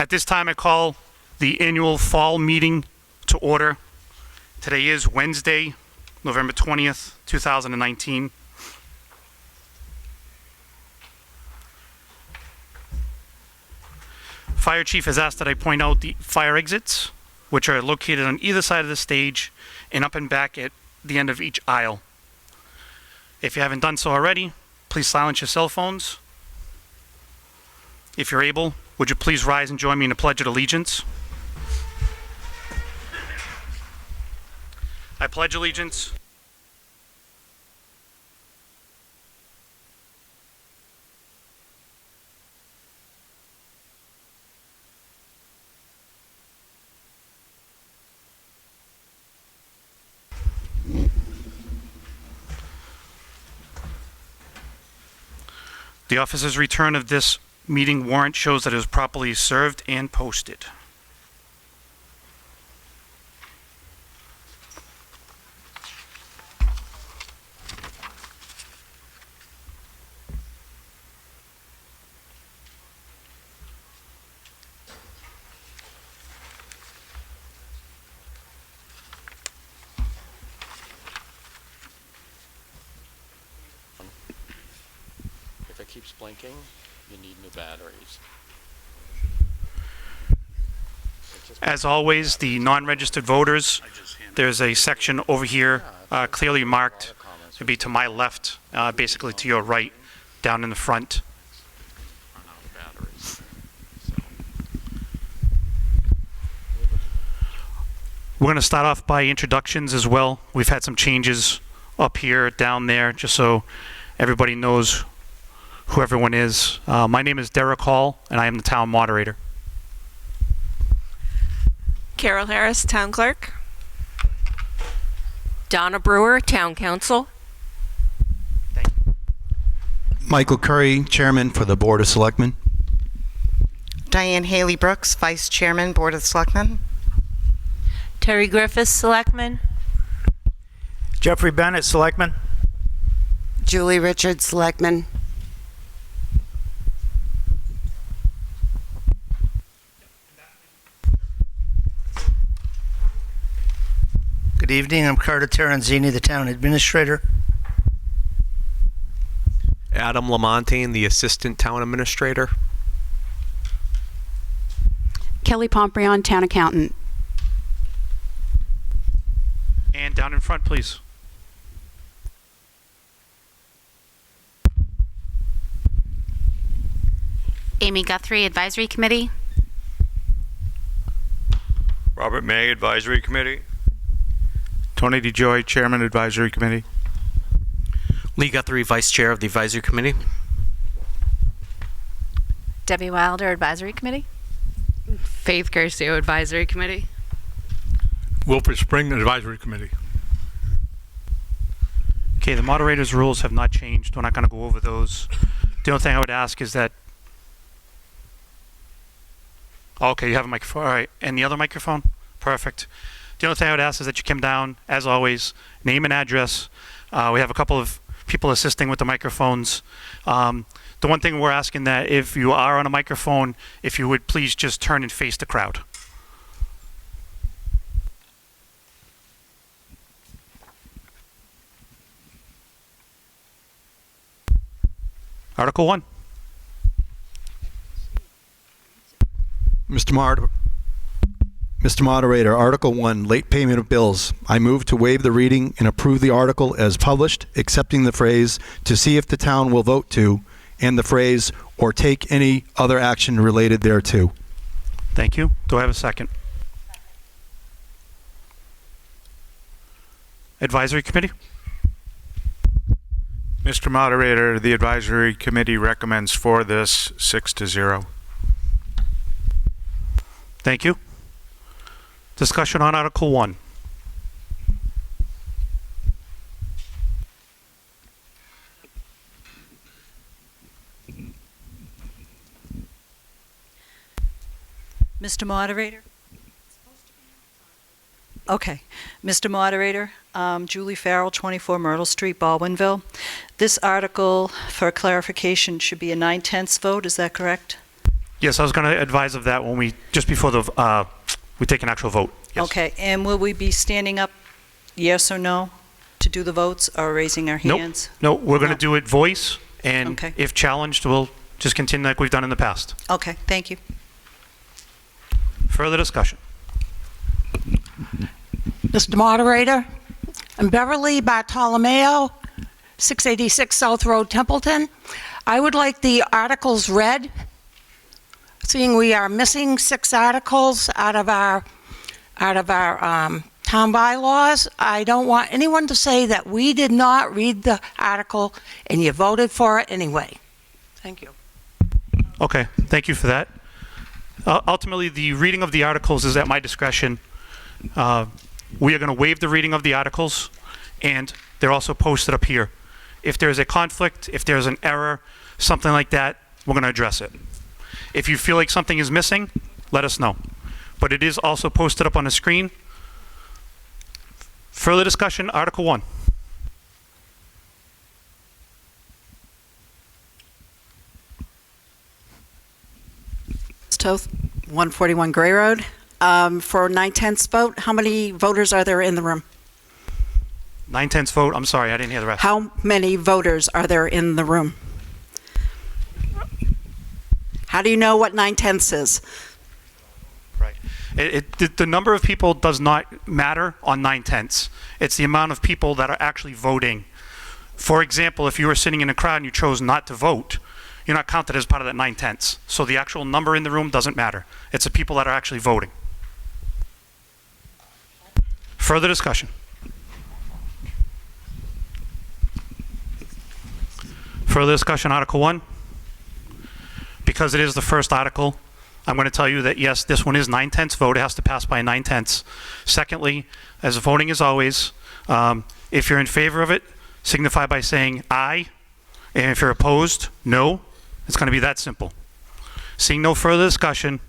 At this time, I call the annual fall meeting to order. Today is Wednesday, November 20th, 2019. Fire Chief has asked that I point out the fire exits, which are located on either side of the stage and up and back at the end of each aisle. If you haven't done so already, please silence your cell phones. If you're able, would you please rise and join me in the Pledge of Allegiance? I pledge allegiance The officer's return of this meeting warrant shows that it was properly served and posted. If it keeps blinking, you need new batteries. As always, the non-registered voters, there's a section over here clearly marked to be to my left, basically to your right, down in the front. Run out of batteries. We're going to start off by introductions as well. We've had some changes up here, down there, just so everybody knows who everyone is. My name is Derek Hall, and I am the town moderator. Carol Harris, Town Clerk. Donna Brewer, Town Council. Michael Curry, Chairman for the Board of Selectmen. Diane Haley Brooks, Vice Chairman, Board of Selectmen. Terry Griffiths, Selectman. Jeffrey Bennett, Selectman. Julie Richards, Selectman. Good evening. I'm Carter Terranzini, the Town Administrator. Adam Lamontagne, the Assistant Town Administrator. Kelly Pomprion, Town Accountant. And down in front, please. Amy Guthrie, Advisory Committee. Robert May, Advisory Committee. Tony DeJoy, Chairman, Advisory Committee. Lee Guthrie, Vice Chair of the Advisory Committee. Debbie Wilder, Advisory Committee. Faith Garcia, Advisory Committee. Wilfred Spring, Advisory Committee. Okay, the moderator's rules have not changed. We're not going to go over those. The only thing I would ask is that... Okay, you have a microphone. All right, and the other microphone? Perfect. The only thing I would ask is that you come down, as always, name and address. We have a couple of people assisting with the microphones. The one thing we're asking that if you are on a microphone, if you would please just turn and face the crowd. Article 1. Mr. Moderator, Article 1, Late Payment of Bills. I move to waive the reading and approve the article as published, accepting the phrase, "to see if the town will vote to," and the phrase, "or take any other action related thereto." Thank you. Do I have a second? Advisory Committee? Mr. Moderator, the Advisory Committee recommends for this 6-0. Thank you. Discussion on Article 1. Mr. Moderator? Okay. Mr. Moderator, Julie Farrell, 24 Myrtle Street, Baldwinville. This article, for clarification, should be a 9/10 vote. Is that correct? Yes, I was going to advise of that when just before we take an actual vote. Yes. Okay, and will we be standing up, yes or no, to do the votes, or raising our hands? No, we're going to No. do it voice, and Okay. if challenged, we'll just continue like we've done in the past. Okay, thank you. Further discussion. Mr. Moderator, I'm Beverly Bartolomeo, 686 South Road, Templeton. I would like the articles read, seeing we are missing 6 articles out of our town bylaws. I don't want anyone to say that we did not read the article and you voted for it anyway. Thank you. Okay, thank you for that. Ultimately, the reading of the articles is at my discretion. We are going to waive the reading of the articles, and they're also posted up here. If there's a conflict, if there's an error, something like that, we're going to address it. If you feel like something is missing, let us know. But it is also posted up on the screen. Further discussion, Article 1. Toth, 141 Gray Road. For 9/10 vote, how many voters are there in the room? 9/10 vote. I'm sorry, I didn't hear the rest. How many voters are there in the room? How do you know what 9/10 is? Right. The number of people does not matter on 9/10. It's the amount of people that are actually voting. For example, if you were sitting in a crowd and you chose not to vote, you're not counted as part of that 9/10. So the actual number in the room doesn't matter. It's the people that are actually voting. Further discussion. Further discussion, Article 1. Because it is the first article, I'm going to tell you that yes, this one is 9/10 vote. It has to pass by 9/10. Secondly, as voting is always, if you're in favor of it, signify by saying aye. And if you're opposed, no. It's going to be that simple. Seeing no further discussion,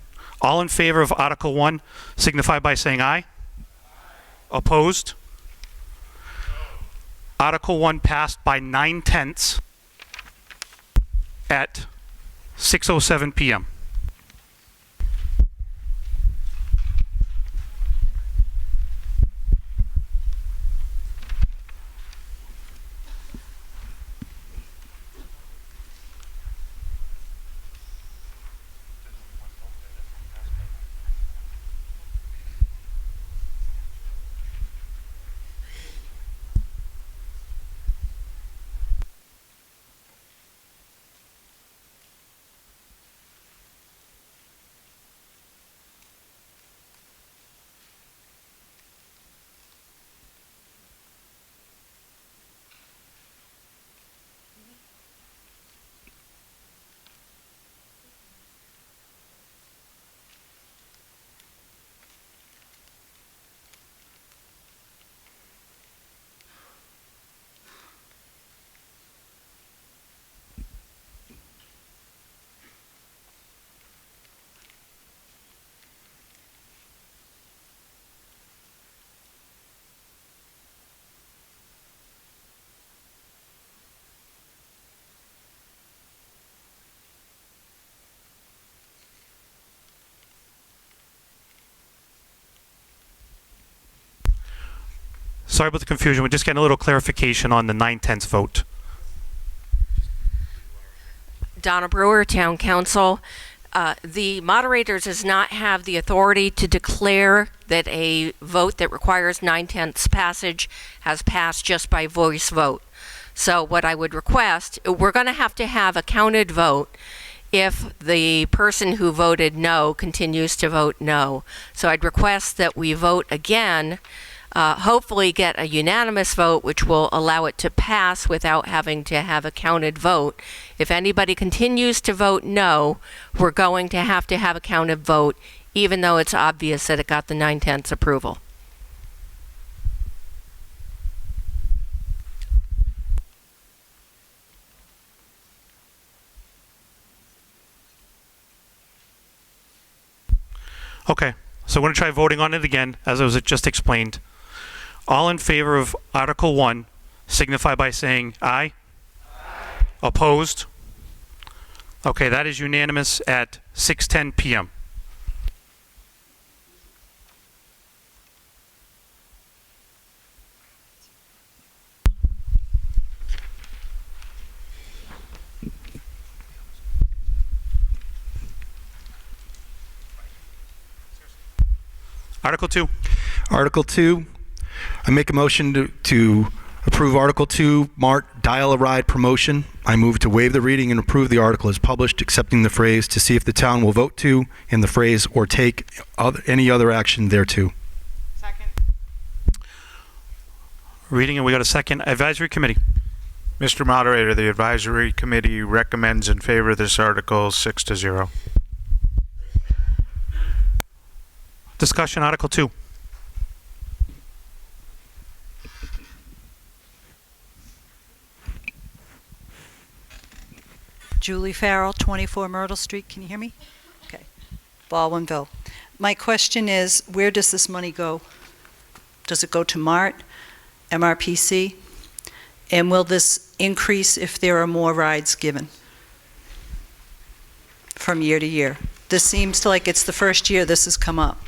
all in favor of Article 1, signify by saying aye. Opposed? Article 1 passed by 9/10 at 6:07 p.m. Sorry about the confusion. We're just getting a little clarification on the 9/10 vote. Donna Brewer, Town Council. The moderator does not have the authority to declare that a vote that requires 9/10 passage has passed just by voice vote. So what I would request, we're going to have a counted vote if the person who voted no continues to vote no. So I'd request that we vote again, hopefully get a unanimous vote, which will allow it to pass without having to have a counted vote. If anybody continues to vote no, we're going to have a counted vote, even though it's obvious that it got the 9/10 approval. Okay, so we're going to try voting on it again, as I was just explained. All in favor of Article 1, signify by saying aye. Aye. Opposed? Okay, that is unanimous at 6:10 p.m. Article 2. Article 2, I make a motion to approve Article 2, Mart Dial-A-Ride promotion. I move to waive the reading and approve the article as published, accepting the phrase "to see if the town will vote to," and the phrase "or take any other action thereto." Reading, and we got a second. Advisory Committee. Mr. Moderator, the Advisory Committee recommends in favor of this article 6-0. Discussion, Article 2. Julie Farrell, 24 Myrtle Street. Can you hear me? Okay. Baldwinville. My question is, where does this money go? Does it go to MART, MRPC? And will this increase if there are more rides given from year to year? This seems like it's the first year this has come up.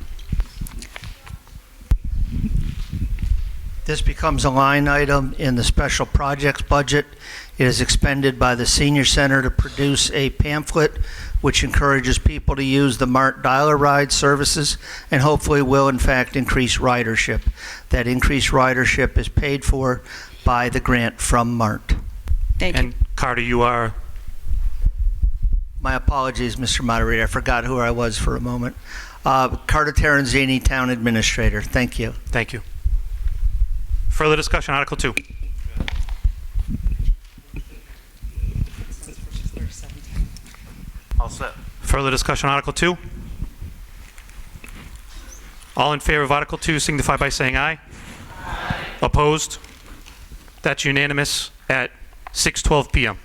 This becomes a line item in the special projects budget. It is expended by the senior center to produce a pamphlet which encourages people to use the MART Dial-A-Ride services and hopefully will in fact increase ridership. That increased ridership is paid for by the grant from MART. Thank you. And Carter, you are? My apologies, Mr. Moderator. I forgot who I was for a moment. Carter Terenzini, Town Administrator. Thank you. Thank you. Further discussion, Article 2. All set. Further discussion, Article 2. All in favor of Article 2 signify by saying aye. Aye. Opposed? That's unanimous at 6:12 p.m.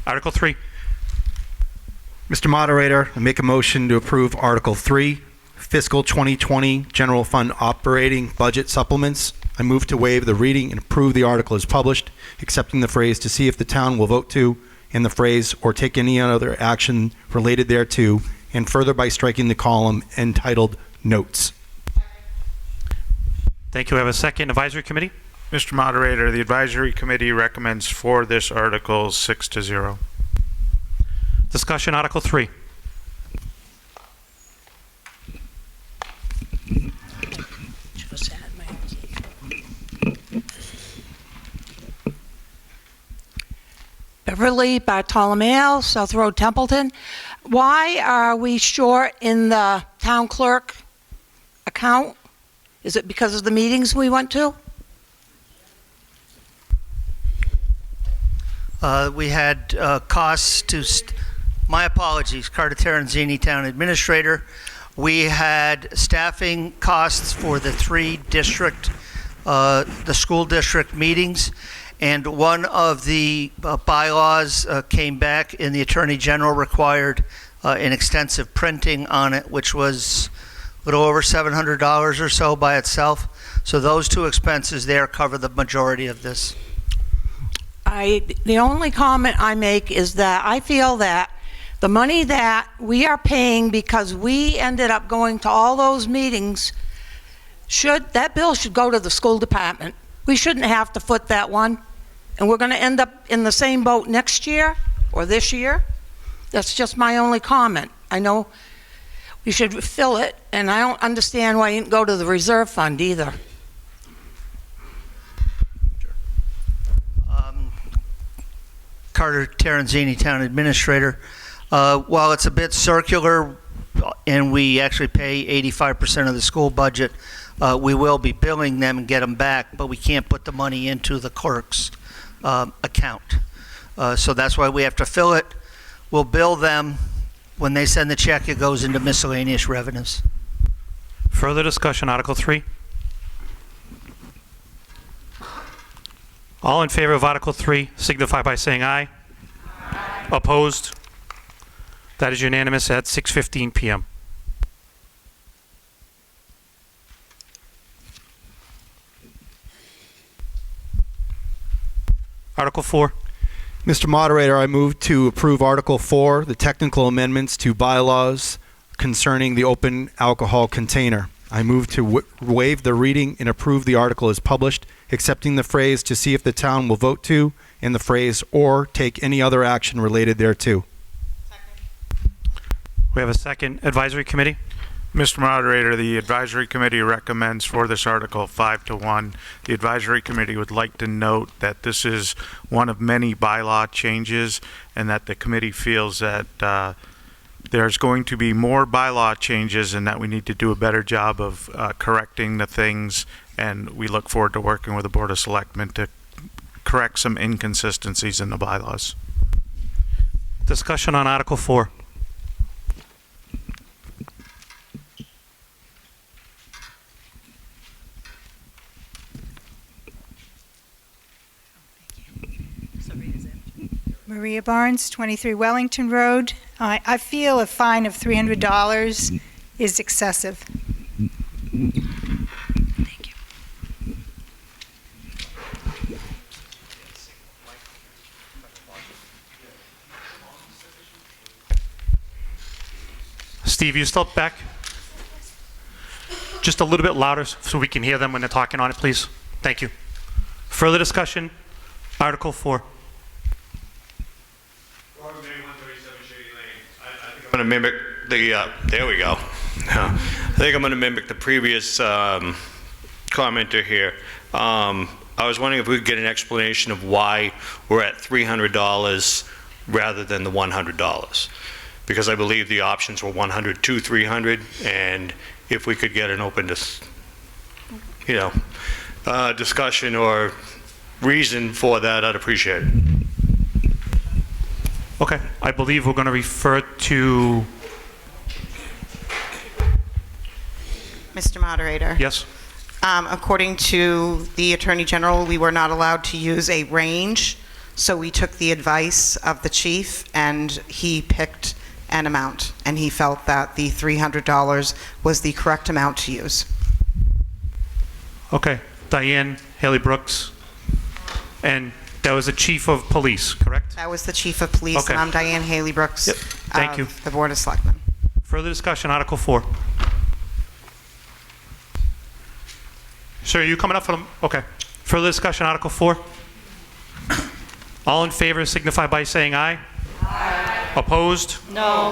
Article 3. Mr. Moderator, I make a motion to approve Article 3, Fiscal 2020 General Fund Operating Budget Supplements. I move to waive the reading and approve the article as published, accepting the phrase "to see if the town will vote to," and the phrase "or take any other action related thereto," and further by striking the column entitled Notes. Thank you. I have a second. Advisory Committee. Mr. Moderator, the Advisory Committee recommends for this article 6-0. Discussion, Article 3. Beverly Bartolomeo, South Road, Templeton. Why are we short in the town clerk account? Is it because of the meetings we went to? We had costs to, my apologies, Carter Terenzini, Town Administrator. We had staffing costs for the 3 district, the school district meetings, and one of the bylaws came back and the Attorney General required an extensive printing on it, which was a little over $700 or so by itself. So those 2 expenses there cover the majority of this. The only comment I make is that I feel that the money that we are paying because we ended up going to all those meetings, that bill should go to the school department. We shouldn't have to foot that one. And we're going to end up in the same boat next year or this year. That's just my only comment. I know we should fill it, and I don't understand why you didn't go to the reserve fund either. Carter Terenzini, Town Administrator. While it's a bit circular and we actually pay 85% of the school budget, we will be billing them and get them back, but we can't put the money into the clerk's account. So that's why we have to fill it. We'll bill them. When they send the check, it goes into miscellaneous revenues. Further discussion, Article 3. All in favor of Article 3 signify by saying aye. Aye. Opposed? That is unanimous at 6:15 p.m. Article 4. Mr. Moderator, I move to approve Article 4, the technical amendments to bylaws concerning the open alcohol container. I move to waive the reading and approve the article as published, accepting the phrase "to see if the town will vote to" and the phrase "or take any other action related thereto." We have a second. Advisory Committee. Mr. Moderator, the Advisory Committee recommends for this article 5-1. The Advisory Committee would like to note that this is one of many bylaw changes and that the committee feels that there's going to be more bylaw changes and that we need to do a better job of correcting the things, and we look forward to working with the Board of Selectmen to correct some inconsistencies in the bylaws. Discussion on Article 4. Maria Barnes, 23 Wellington Road. I feel a fine of $300 is excessive. Thank you. Steve, you still back? Just a little bit louder so we can hear them when they're talking on it, please. Thank you. Further discussion? Article 4. I'm going to mimic the, there we go. I think I'm going to mimic the previous commenter here. I was wondering if we could get an explanation of why we're at $300 rather than the $100. Because I believe the options were $100 to $300, and if we could get an open, discussion or reason for that, I'd appreciate it. Okay, I believe we're going to refer to... Mr. Moderator. Yes. According to the Attorney General, we were not allowed to use a range, so we took the advice of the chief and he picked an amount, and he felt that the $300 was the correct amount to use. Okay, Diane Haley Brooks, and that was the chief of police, correct? That was the chief of police, Okay. and I'm Diane Haley Brooks. Yep. Thank you. The Board of Selectmen. Further discussion, Article 4. Sir, are you coming up for them? Okay. Further discussion, Article 4. All in favor signify by saying aye. Aye. Opposed? No.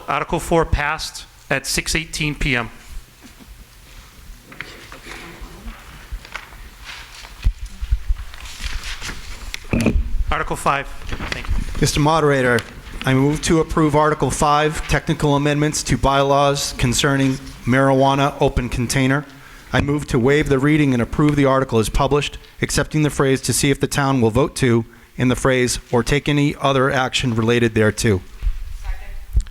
Article 4 passed at 6:18 p.m. Article 5. Thank you. Mr. Moderator, I move to approve Article 5, technical amendments to bylaws concerning marijuana open container. I move to waive the reading and approve the article as published, accepting the phrase "to see if the town will vote to" and the phrase "or take any other action related thereto."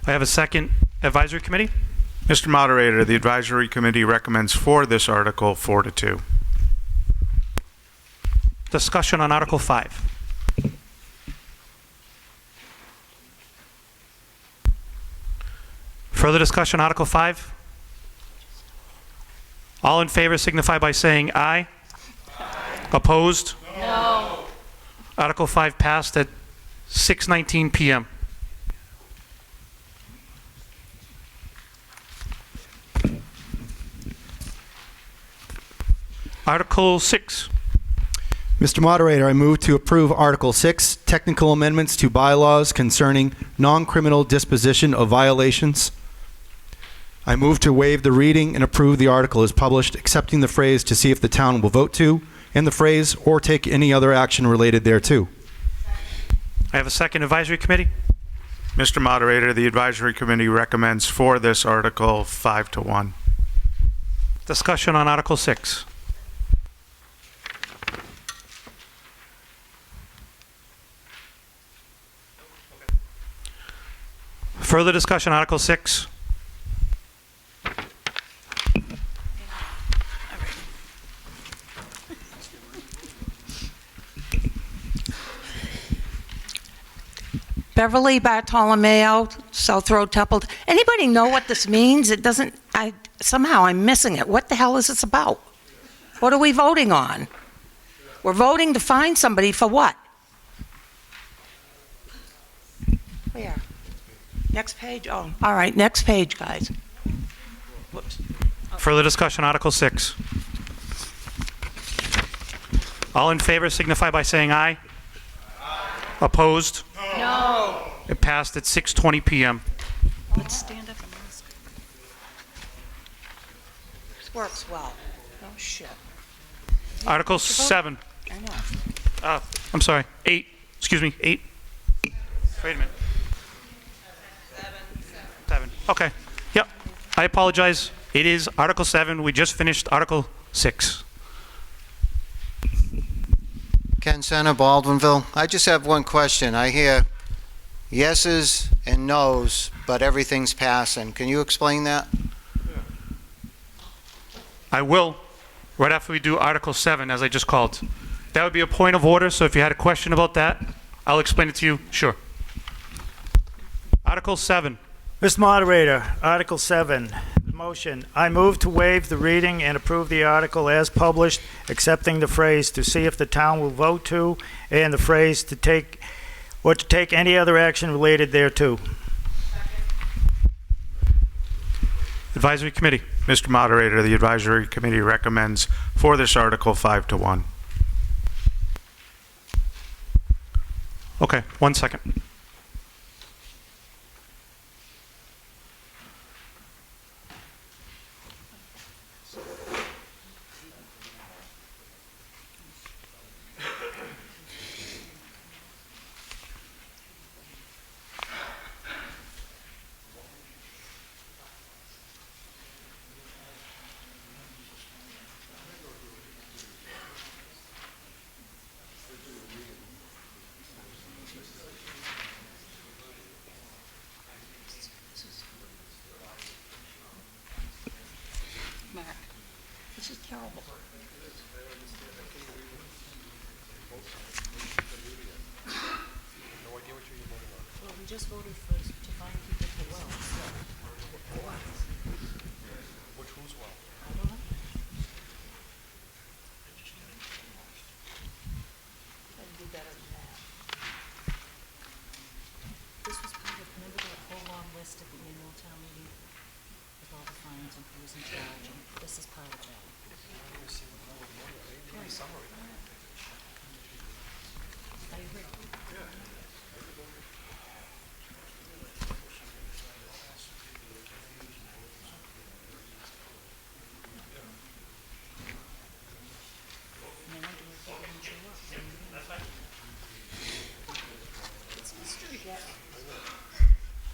I have a second. Advisory Committee? Mr. Moderator, the Advisory Committee recommends for this article 4-2. Discussion on Article 5. Further discussion, Article 5? All in favor signify by saying aye. Aye. Opposed? No. Article 5 passed at 6:19 p.m. Article 6. Mr. Moderator, I move to approve Article 6, technical amendments to bylaws concerning non-criminal disposition of violations. I move to waive the reading and approve the article as published, accepting the phrase "to see if the town will vote to" and the phrase "or take any other action related thereto." I have a second. Advisory Committee? Mr. Moderator, the Advisory Committee recommends for this article 5-1. Discussion on Article 6. Further discussion, Article 6. Beverly Bartolomeo, South Road, Templeton. Anybody know what this means? It doesn't, somehow I'm missing it. What the hell is this about? What are we voting on? We're voting to find somebody for what? Where? Next page? Oh, all right, next page, guys. Whoops. Further discussion, Article 6. All in favor signify by saying aye. Opposed? No. It passed at 6:20 p.m. Let's stand up and ask. This works well. Oh, shit. Article 7. I know. I'm sorry, 8. Excuse me, 8. Wait a minute. 7. Okay. Yep. I apologize. It is Article 7. We just finished Article 6. Ken Center, Baldwinville. I just have one question. I hear yeses and nos, but everything's passing. Can you explain that? I will, right after we do Article 7, as I just called. That would be a point of order, so if you had a question about that, I'll explain it to you. Sure. Article 7. Mr. Moderator, Article 7, motion. I move to waive the reading and approve the article as published, accepting the phrase "to see if the town will vote to," and the phrase "to take any other action related thereto." Advisory Committee. Mr. Moderator, the Advisory Committee recommends for this article 5-1. Okay, 1 second. This is terrible. Well, we just voted to find people for wells. Which who's well? I don't know. I'd do better than that. This was part of, remember that whole long list at the annual town meeting with all the fines and who was in charge, and this is part of that. I agree.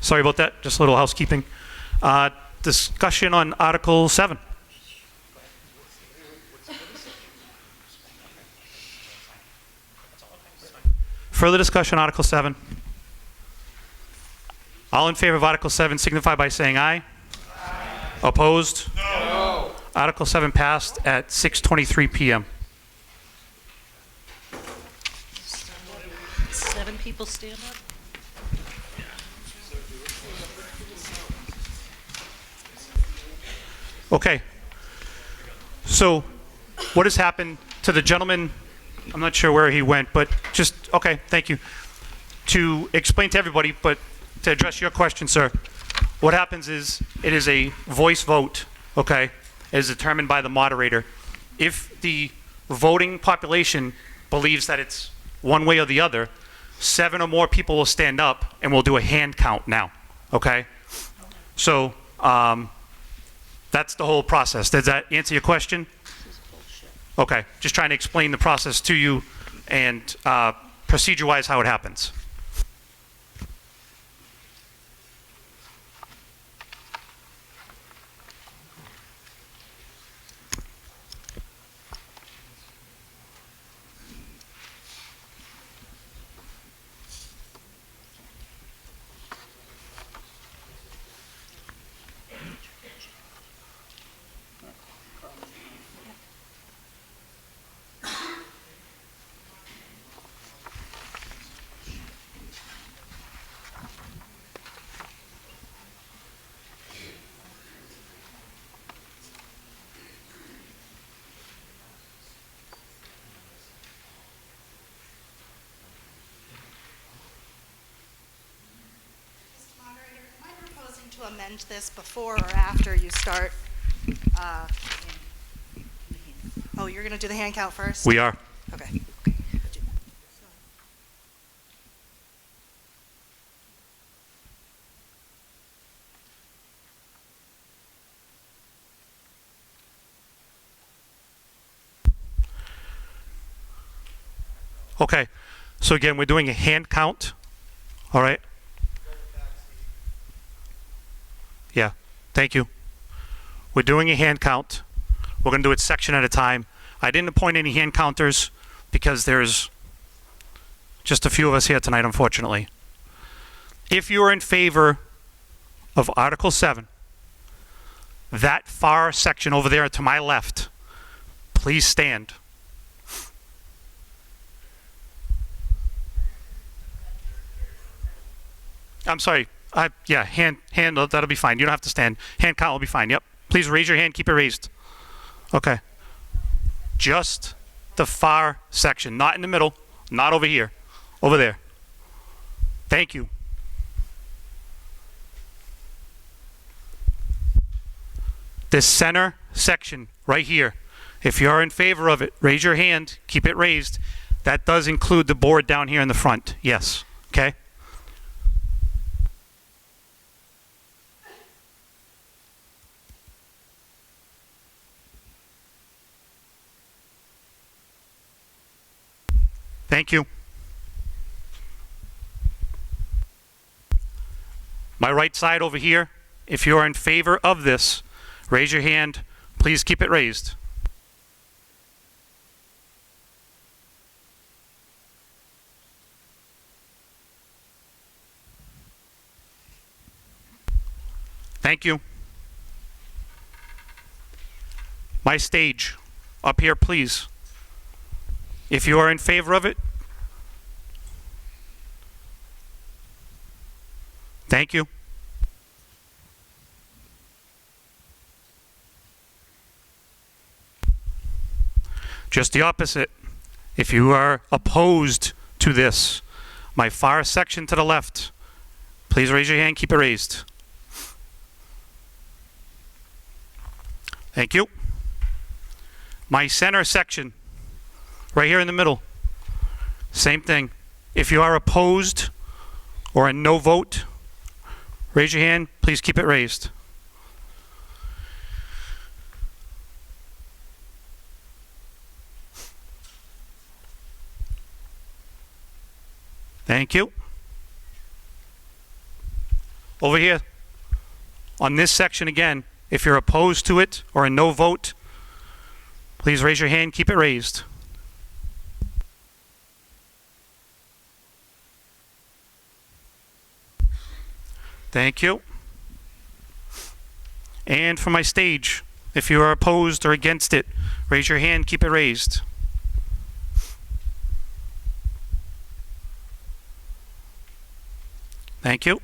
Sorry about that. Just a little housekeeping. Discussion on Article 7. Further discussion, Article 7. All in favor of Article 7 signify by saying aye. Opposed? No. Article 7 passed at 6:23 p.m. 7 people stand up? Okay. So what has happened to the gentleman? I'm not sure where he went, but just, okay, thank you. To explain to everybody, but to address your question, sir, what happens is it is a voice vote, okay? It is determined by the moderator. If the voting population believes that it's one way or the other, 7 or more people will stand up and we'll do a hand count now, okay? So that's the whole process. Does that answer your question? Okay, just trying to explain the process to you and procedure-wise how it happens. proposing to amend this before or after you start? Oh, you're going to do the hand count first? We are. Okay. Okay. So again, we're doing a hand count. All right. Yeah. Thank you. We're doing a hand count. We're going to do it section at a time. I didn't appoint any hand counters because there's just a few of us here tonight, unfortunately. If you are in favor of Article 7, that far section over there to my left, please stand. I'm sorry. Yeah, hand, that'll be fine. You don't have to stand. Hand count will be fine. Yep. Please raise your hand. Keep it raised. Okay. Just the far section, not in the middle, not over here, over there. Thank you. This center section right here, if you're in favor of it, raise your hand, keep it raised. That does include the board down here in the front. Yes. Okay? Thank you. My right side over here, if you're in favor of this, raise your hand. Please keep it raised. Thank you. My stage, up here, please. If you are in favor of it, thank you. Just the opposite. If you are opposed to this, my far section to the left, please raise your hand, keep it raised. Thank you. My center section, right here in the middle, same thing. If you are opposed or a no vote, raise your hand, please keep it raised. Thank you. Over here, on this section again, if you're opposed to it or a no vote, please raise your hand, keep it raised. Thank you. And for my stage, if you are opposed or against it, raise your hand, keep it raised. Thank you.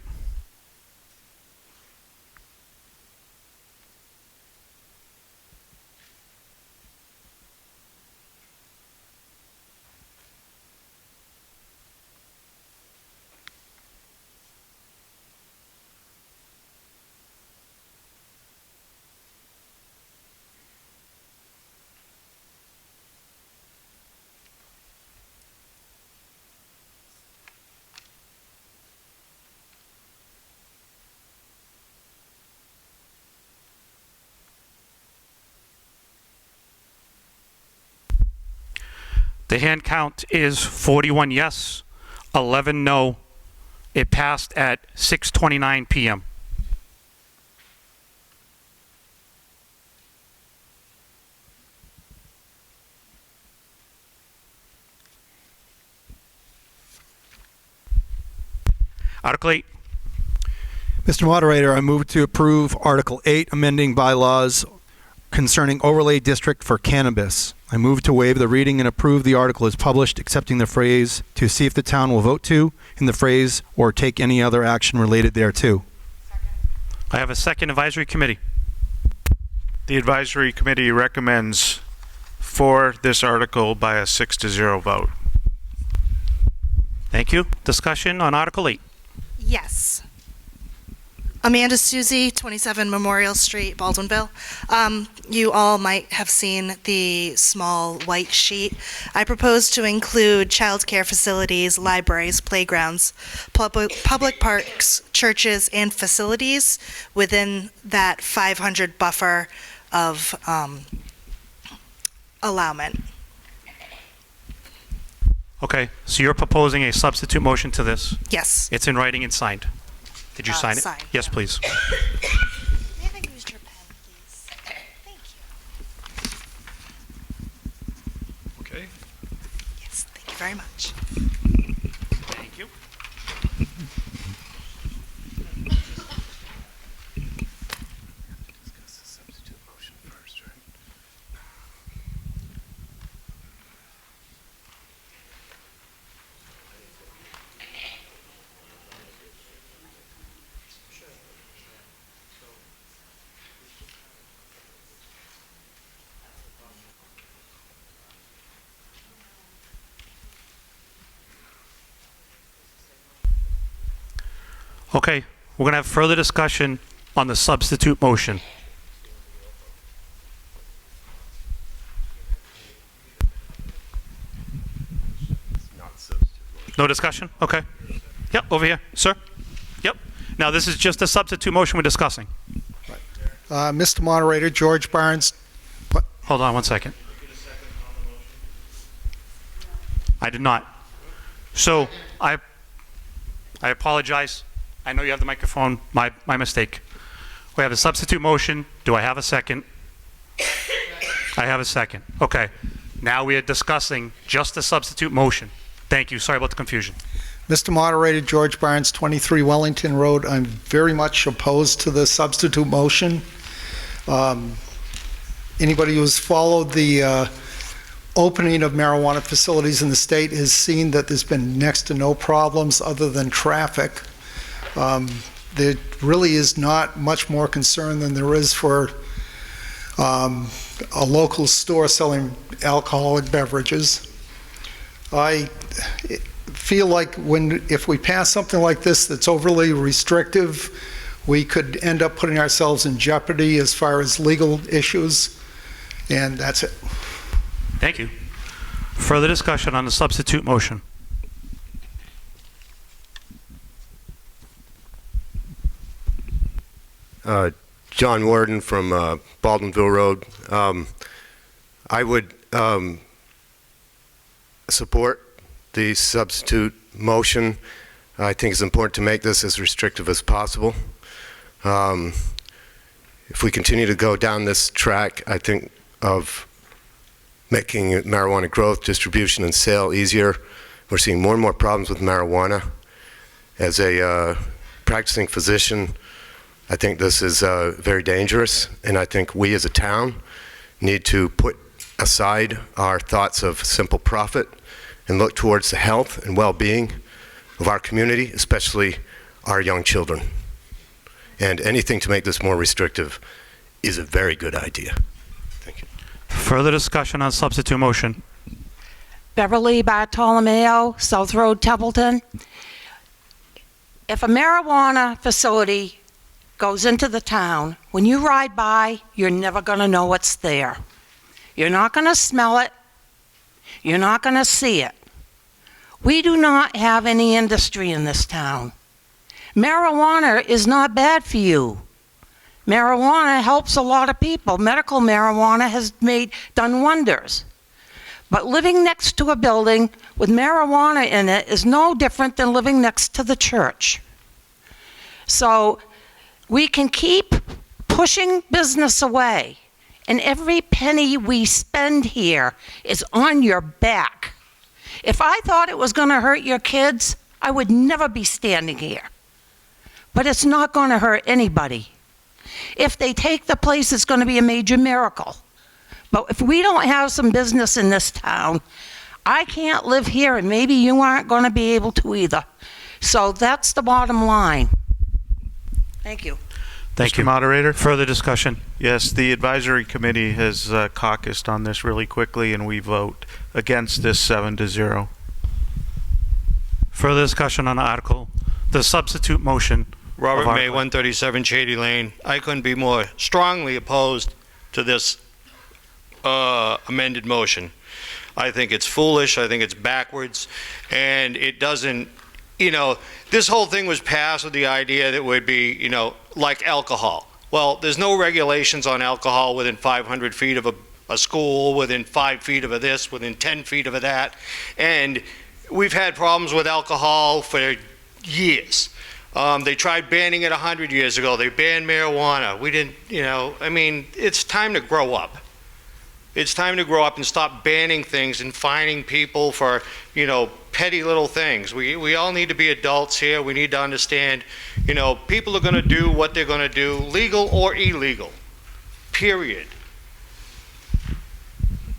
The hand count is 41 yes, 11 no. It passed at 6:29 p.m. Article 8. Mr. Moderator, I move to approve Article 8, amending bylaws concerning overlay district for cannabis. I move to waive the reading and approve the article as published, accepting the phrase "to see if the town will vote to" in the phrase "or take any other action related thereto." I have a second. Advisory Committee. The advisory committee recommends for this article by a 6-0 vote. Thank you. Discussion on Article 8. Yes. Amanda Susie, 27 Memorial Street, Baldwinville. You all might have seen the small white sheet. I propose to include childcare facilities, libraries, playgrounds, public parks, churches, and facilities within that 500 buffer of allowment. Okay, so you're proposing a substitute motion to this? Yes. It's in writing and signed. Did you sign it? Signed, Yes, please. May I use your pen, please? Thank you. Okay. Yes, thank you very much. Thank you. Okay, we're going to have further discussion on the substitute motion. No discussion? Okay. Yep, over here, sir. Yep. Now, this is just a substitute motion we're discussing. Mr. Moderator, George Barnes. Hold on one second. I did not. So, I apologize. I know you have the microphone. My mistake. We have a substitute motion. Do I have a second? I have a second. Okay. Now we are discussing just the substitute motion. Thank you. Sorry about the confusion. Mr. Moderator, George Barnes, 23 Wellington Road. I'm very much opposed to the substitute motion. Anybody who's followed the opening of marijuana facilities in the state has seen that there's been next to no problems other than traffic. There really is not much more concern than there is for a local store selling alcoholic beverages. I feel like if we pass something like this that's overly restrictive, we could end up putting ourselves in jeopardy as far as legal issues, and that's it. Thank you. Further discussion on the substitute motion. John Warden from Baldwinville Road. I would support the substitute motion. I think it's important to make this as restrictive as possible. If we continue to go down this track, I think of making marijuana growth, distribution, and sale easier. We're seeing more and more problems with marijuana. As a practicing physician, I think this is very dangerous, and I think we as a town need to put aside our thoughts of simple profit and look towards the health and well-being of our community, especially our young children. And anything to make this more restrictive is a very good idea. Thank you. Further discussion on substitute motion. Beverly Bartolomeo, South Road, Templeton. If a marijuana facility goes into the town, when you ride by, you're never going to know what's there. You're not going to smell it. You're not going to see it. We do not have any industry in this town. Marijuana is not bad for you. Marijuana helps a lot of people. Medical marijuana has done wonders. But living next to a building with marijuana in it is no different than living next to the church. So we can keep pushing business away, and every penny we spend here is on your back. If I thought it was going to hurt your kids, I would never be standing here. But it's not going to hurt anybody. If they take the place, it's going to be a major miracle. But if we don't have some business in this town, I can't live here, and maybe you aren't going to be able to either. So that's the bottom line. Thank you. Thank you. Moderator. Further discussion. Yes, the advisory committee has caucused on this really quickly, and we vote against this 7-0. Further discussion on the article, the substitute motion Robert of May, Article 8. 137 Shady Lane. I couldn't be more strongly opposed to this amended motion. I think it's foolish, I think it's backwards, and it doesn't, this whole thing was passed with the idea that it would be, like alcohol. Well, there's no regulations on alcohol within 500 feet of a school, within 5 feet of a this, within 10 feet of a that, and we've had problems with alcohol for years. They tried banning it 100 years ago. They banned marijuana. We didn't, it's time to grow up. It's time to grow up and stop banning things and fining people for, petty little things. We all need to be adults here. We need to understand, people are going to do what they're going to do, legal or illegal, period.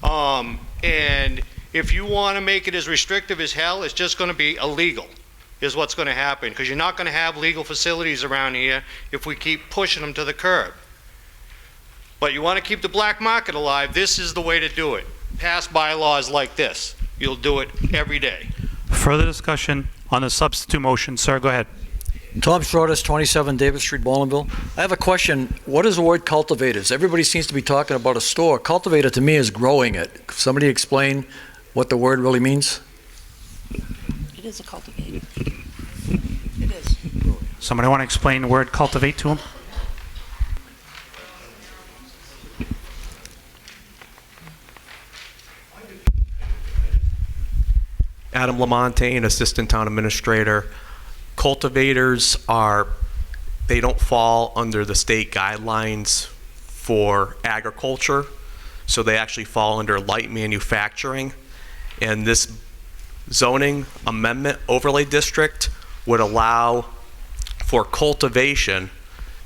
And if you want to make it as restrictive as hell, it's just going to be illegal, is what's going to happen, because you're not going to have legal facilities around here if we keep pushing them to the curb. But you want to keep the black market alive, this is the way to do it. Pass bylaws like this. You'll do it every day. Further discussion on the substitute motion. Sir, go ahead. Tom Schroeder, 27 Davis Street, Bolinville. I have a question. What is the word cultivators? Everybody seems to be talking about a store. Cultivator to me is growing it. Could somebody explain what the word really means? It is a cultivator. It is. Somebody want to explain the word cultivate to him? Adam Lamontagne, Assistant Town Administrator. Cultivators they don't fall under the state guidelines for agriculture, so they actually fall under light manufacturing. And this zoning amendment overlay district would allow for cultivation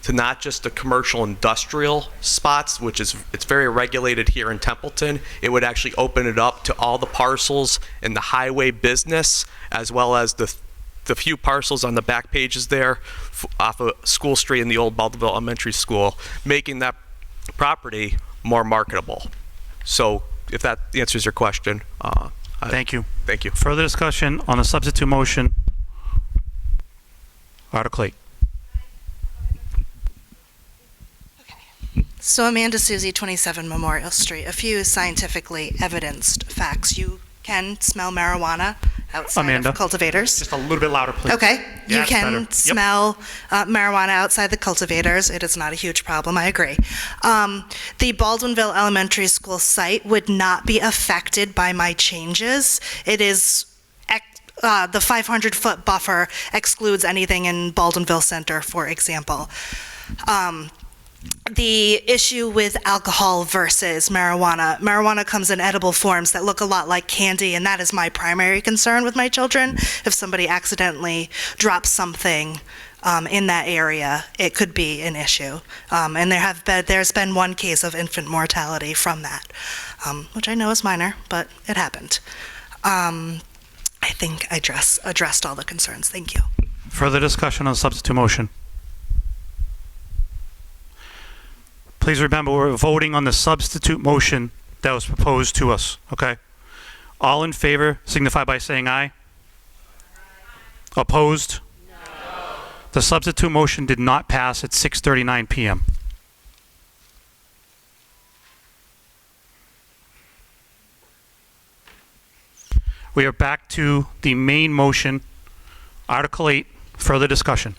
to not just the commercial industrial spots, which it's very regulated here in Templeton. It would actually open it up to all the parcels in the highway business, as well as the few parcels on the back pages there off of School Street in the old Baldwinville Elementary School, making that property more marketable. So if that answers your question. Thank you. Thank you. Further discussion on the substitute motion. Article 8. So Amanda Susie, 27 Memorial Street. A few scientifically evidenced facts. You can smell marijuana outside Amanda, of cultivators. Just a little bit louder, please. Okay. Yeah, You it's can better. Yep. smell marijuana outside the cultivators. It is not a huge problem. I agree. The Baldwinville Elementary School site would not be affected by my changes. It is the 500-foot buffer excludes anything in Baldwinville Center, for example. The issue with alcohol versus marijuana. Marijuana comes in edible forms that look a lot like candy, and that is my primary concern with my children. If somebody accidentally drops something in that area, it could be an issue. And there's been one case of infant mortality from that, which I know is minor, but it happened. I think I addressed all the concerns. Thank you. Further discussion on the substitute motion. Please remember, we're voting on the substitute motion that was proposed to us, okay? All in favor signify by saying aye. Opposed? No. The substitute motion did not pass at 6:39 p.m. We are back to the main motion, Article 8, further discussion.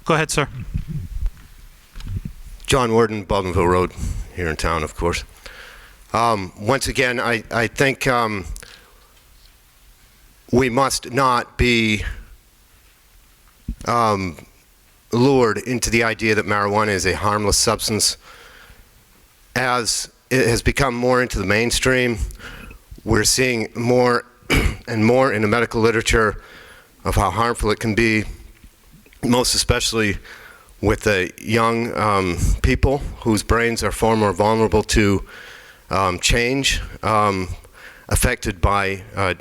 Go ahead, sir. John Warden, Baldwinville Road, here in town, of course. Once again, I think we must not be lured into the idea that marijuana is a harmless substance. As it has become more into the mainstream, we're seeing more and more in the medical literature of how harmful it can be, most especially with the young people whose brains are far more vulnerable to change, affected by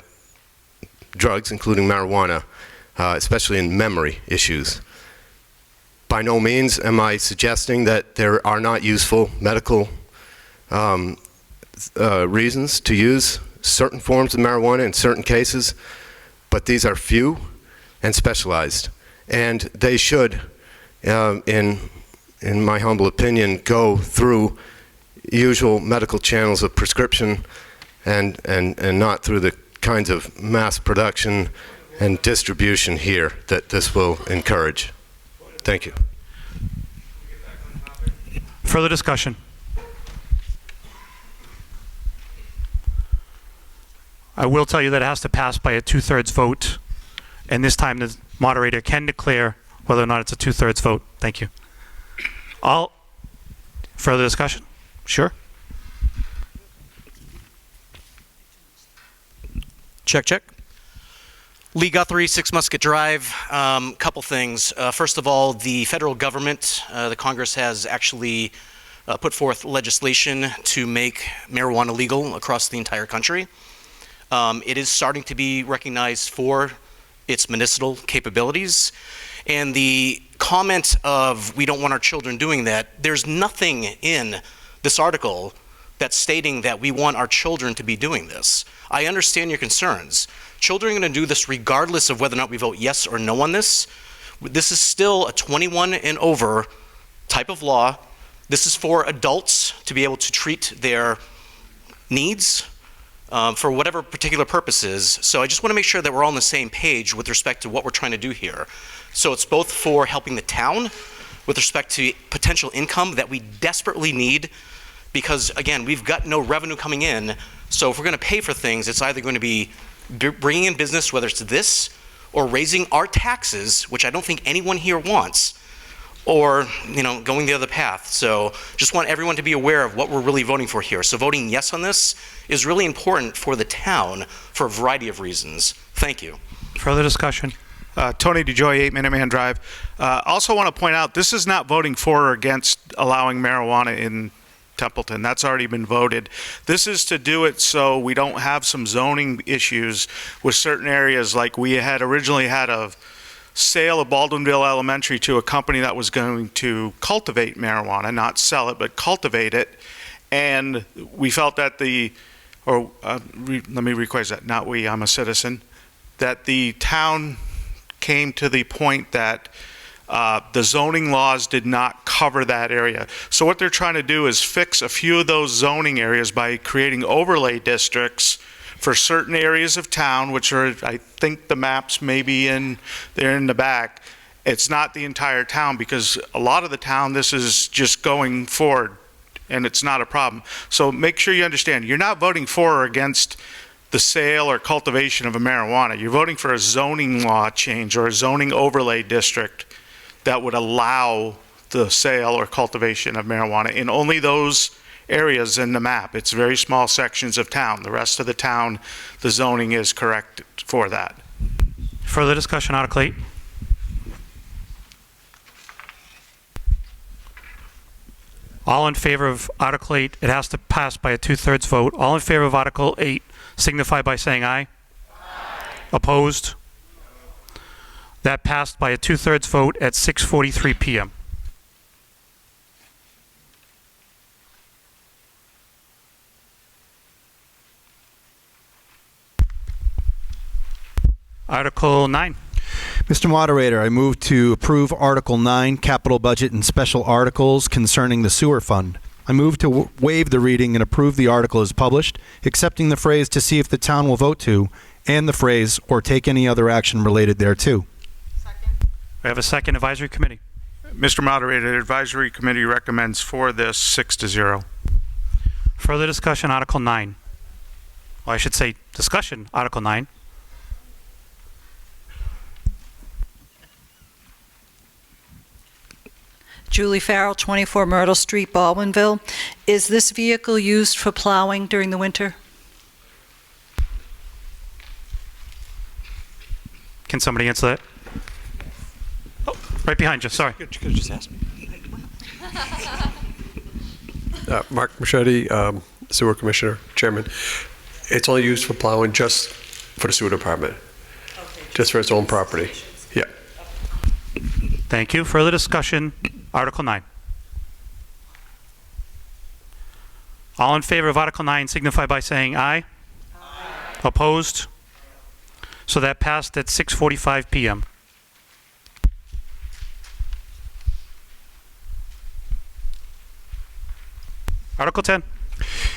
drugs, including marijuana, especially in memory issues. By no means am I suggesting that there are not useful medical reasons to use certain forms of marijuana in certain cases, but these are few and specialized. And they should, in my humble opinion, go through usual medical channels of prescription and not through the kinds of mass production and distribution here that this will encourage. Thank you. Further discussion? I will tell you that it has to pass by a 2/3 vote, and this time the moderator can declare whether or not it's a 2/3 vote. Thank you. All further discussion? Sure. Check, check. Lee Guthrie, 6 Musket Drive. Couple things. First of all, the federal government, the Congress has actually put forth legislation to make marijuana legal across the entire country. It is starting to be recognized for its medicinal capabilities. And the comment of we don't want our children doing that, there's nothing in this article that's stating that we want our children to be doing this. I understand your concerns. Children are going to do this regardless of whether or not we vote yes or no on this. This is still a 21 and over type of law. This is for adults to be able to treat their needs for whatever particular purposes. So I just want to make sure that we're all on the same page with respect to what we're trying to do here. So it's both for helping the town with respect to potential income that we desperately need, because again, we've got no revenue coming in. So if we're going to pay for things, it's either going to be bringing in business, whether it's this, or raising our taxes, which I don't think anyone here wants, or going the other path. So just want everyone to be aware of what we're really voting for here. So voting yes on this is really important for the town for a variety of reasons. Thank you. Further discussion? Tony DeJoy, 8 Minuteman Drive. Also want to point out, this is not voting for or against allowing marijuana in Templeton. That's already been voted. This is to do it so we don't have some zoning issues with certain areas, like we had originally had a sale of Baldwinville Elementary to a company that was going to cultivate marijuana, not sell it, but cultivate it. And we felt that let me rephrase that, not we, I'm a citizen, that the town came to the point that the zoning laws did not cover that area. So what they're trying to do is fix a few of those zoning areas by creating overlay districts for certain areas of town, which are, I think the maps may be they're in the back. It's not the entire town, because a lot of the town, this is just going forward and it's not a problem. So make sure you understand, you're not voting for or against the sale or cultivation of a marijuana. You're voting for a zoning law change or a zoning overlay district that would allow the sale or cultivation of marijuana in only those areas in the map. It's very small sections of town. The rest of the town, the zoning is correct for that. Further discussion, Article 8? All in favor of Article 8, it has to pass by a 2/3 vote. All in favor of Article 8 signify by saying aye. Aye. Opposed? That passed by a 2/3 vote at 6:43 p.m. Article 9. Mr. Moderator, I move to approve Article 9, Capital Budget and Special Articles concerning the Sewer Fund. I move to waive the reading and approve the article as published, accepting the phrase "to see if the town will vote to," and the phrase "or take any other action related thereto." We have a second. Advisory Committee. Mr. Moderator, the Advisory Committee recommends for this 6-0. Further discussion, Article 9. Well, I should say discussion, Article 9. Julie Farrell, 24 Myrtle Street, Baldwinville. Is this vehicle used for plowing during the winter? Can somebody answer that? Oh, right behind you, sorry. You could have just asked me. Mark Machete, Sewer Commissioner, Chairman. It's only used for plowing just for the sewer department, just for its own property. Yeah. Thank you. Further discussion, Article 9. All in favor of Article 9 signify by saying aye. Opposed? So that passed at 6:45 p.m. Article 10.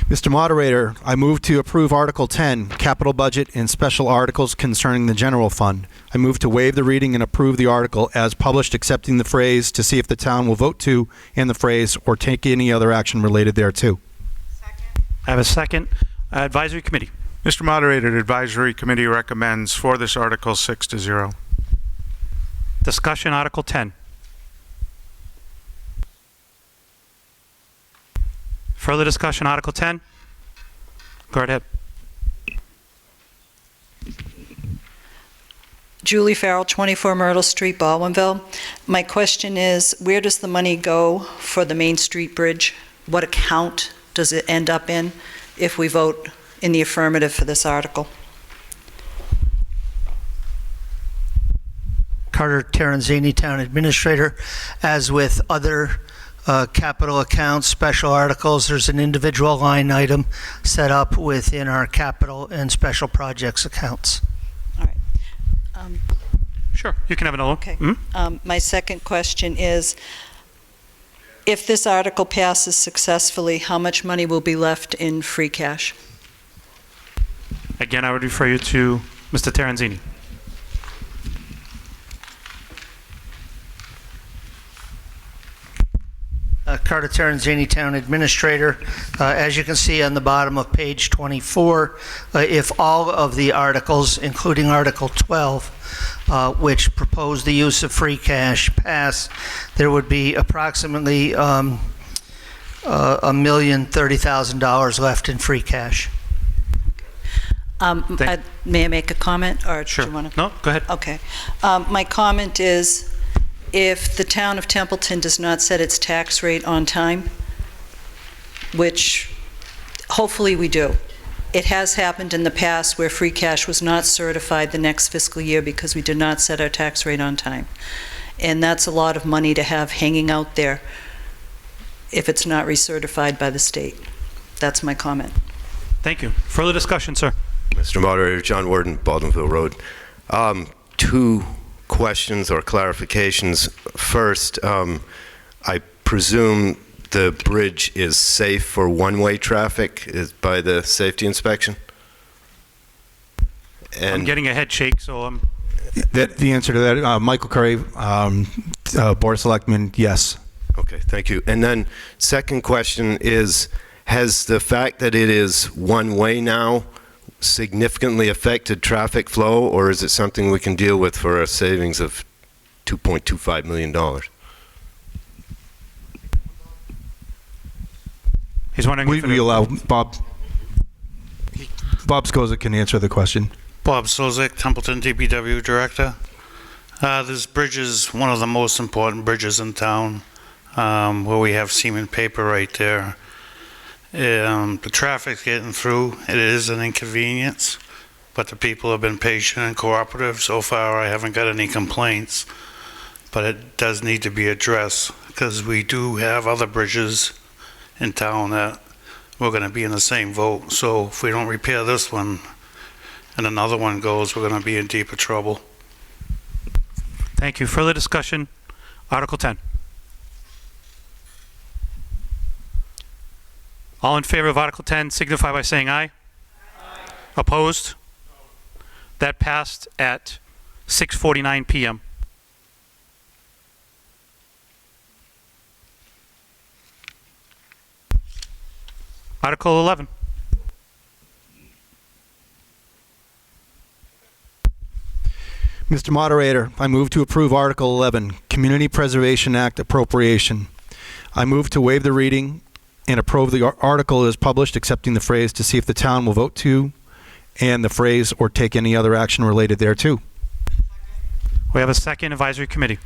Mr. Moderator, I move to approve Article 10, Capital Budget and Special Articles Concerning the General Fund. I move to waive the reading and approve the article as published, accepting the phrase "to see if the town will vote to" and the phrase "or take any other action related thereto." I have a second. Advisory Committee. Mr. Moderator, the Advisory Committee recommends for this article 6-0. Discussion Article 10. Further discussion Article 10? Go right ahead. Julie Farrell, 24 Myrtle Street, Baldwinville. My question is, where does the money go for the Main Street Bridge? What account does it end up in if we vote in the affirmative for this article? Carter Terenzini, Town Administrator. As with other capital accounts, special articles, there's an individual line item set up within our capital and special projects accounts. Sure, you can have another one. Okay. My second question is, if this article passes successfully, how much money will be left in free cash? Again, I would refer you to Mr. Terenzini. Carter Terenzini, Town Administrator. As you can see on the bottom of page 24, if all of the articles, including Article 12, which propose the use of free cash, pass, there would be approximately $1,030,000 left in free cash. May I make a comment? Or Sure. Do you wanna... No, go ahead. Okay. My comment is, if the town of Templeton does not set its tax rate on time, which hopefully we do, it has happened in the past where free cash was not certified the next fiscal year because we did not set our tax rate on time. And that's a lot of money to have hanging out there if it's not recertified by the state. That's my comment. Thank you. Further discussion, sir. Mr. Moderator, John Warden, Baldwinville Road. Two questions or clarifications. First, I presume the bridge is safe for one-way traffic by the safety inspection? I'm getting a head shake, so The answer to that, Michael Curry, Board of Selectmen, yes. Okay, thank you. And then second question is, has the fact that it is one-way now significantly affected traffic flow, or is it something we can deal with for a savings of $2.25 million? He's wondering if we allow Bob Skozik can answer the question. Bob Skozik, Templeton DPW Director. This bridge is one of the most important bridges in town, where we have cement paper right there. The traffic's getting through. It is an inconvenience, but the people have been patient and cooperative. So far, I haven't got any complaints, but it does need to be addressed because we do have other bridges in town that we're going to be in the same vote. So if we don't repair this one and another one goes, we're going to be in deeper trouble. Thank you. Further discussion, Article 10. All in favor of Article 10 signify by saying aye. Opposed? That passed at 6:49 p.m. Article 11. Mr. Moderator, I move to approve Article 11, Community Preservation Act Appropriation. I move to waive the reading and approve the article as published, accepting the phrase "to see if the town will vote to" and the phrase "or take any other action related thereto." We have a second. Advisory Committee.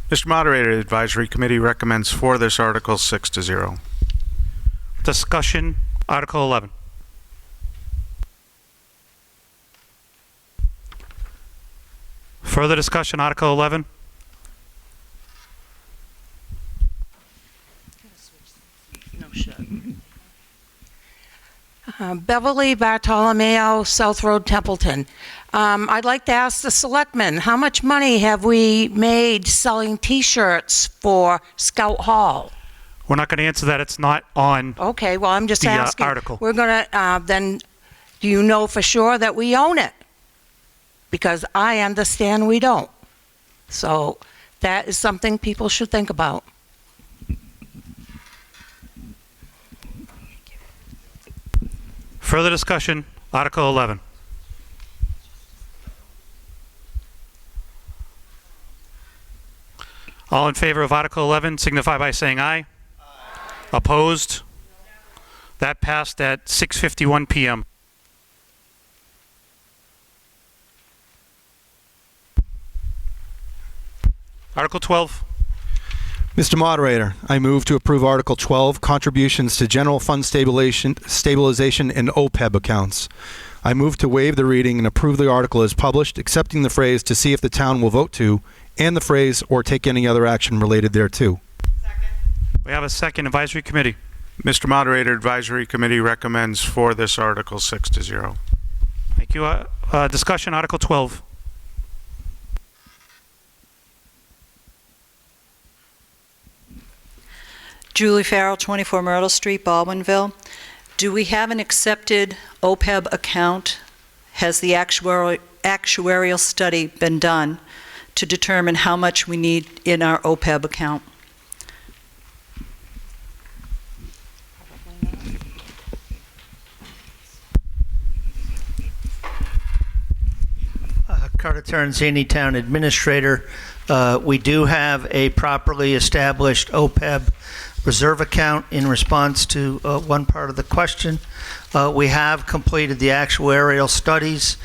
Mr. Moderator, the Advisory Committee recommends for this article 6-0. Discussion, Article 11. Further discussion, Article 11. Beverly Bartolomeo, South Road, Templeton. I'd like to ask the selectmen, how much money have we made selling T-shirts for Scout Hall? We're not going to answer that. It's not on Okay, well, I'm just the asking. article. We're going to, then, do you know for sure that we own it? Because I understand we don't. So that is something people should think about. Further discussion, Article 11. All in favor of Article 11 signify by saying aye. Opposed? That passed at 6:51 p.m. Article 12. Mr. Moderator, I move to approve Article 12, contributions to general fund stabilization and OPEB accounts. I move to waive the reading and approve the article as published, accepting the phrase "to see if the town will vote to," and the phrase "or take any other action related thereto." We have a second. Advisory Committee. Mr. Moderator, Advisory Committee recommends for this article 6-0. Thank you. Discussion, Article 12. Julie Farrell, 24 Myrtle Street, Baldwinville. Do we have an accepted OPEB account? Has the actuarial study been done to determine how much we need in our OPEB account? Carter Terenzini, Town Administrator. We do have a properly established OPEB reserve account in response to one part of the question. We have completed the actuarial studies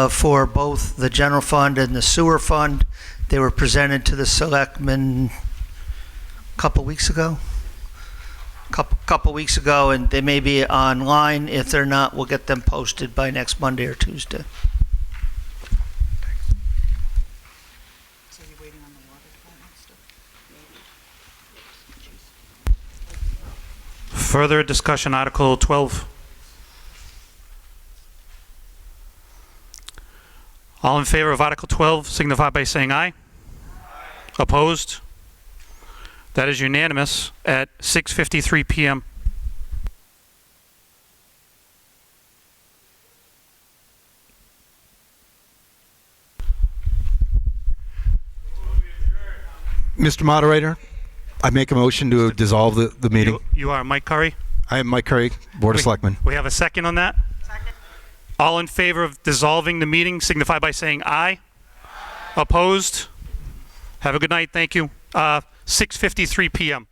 for both the general fund and the sewer fund. They were presented to the selectmen a couple weeks ago. Couple weeks ago, and they may be online. If they're not, we'll get them posted by next Monday or Tuesday. Further discussion, Article 12. All in favor of Article 12 signify by saying aye. Opposed? That is unanimous at 6:53 p.m. Mr. Moderator, I make a motion to dissolve the meeting. You are Mike Curry? I am Mike Curry, Board of Selectmen. We have a second on that? Second. All in favor of dissolving the meeting signify by saying aye. Opposed? Have a good night. Thank you. 6:53 p.m.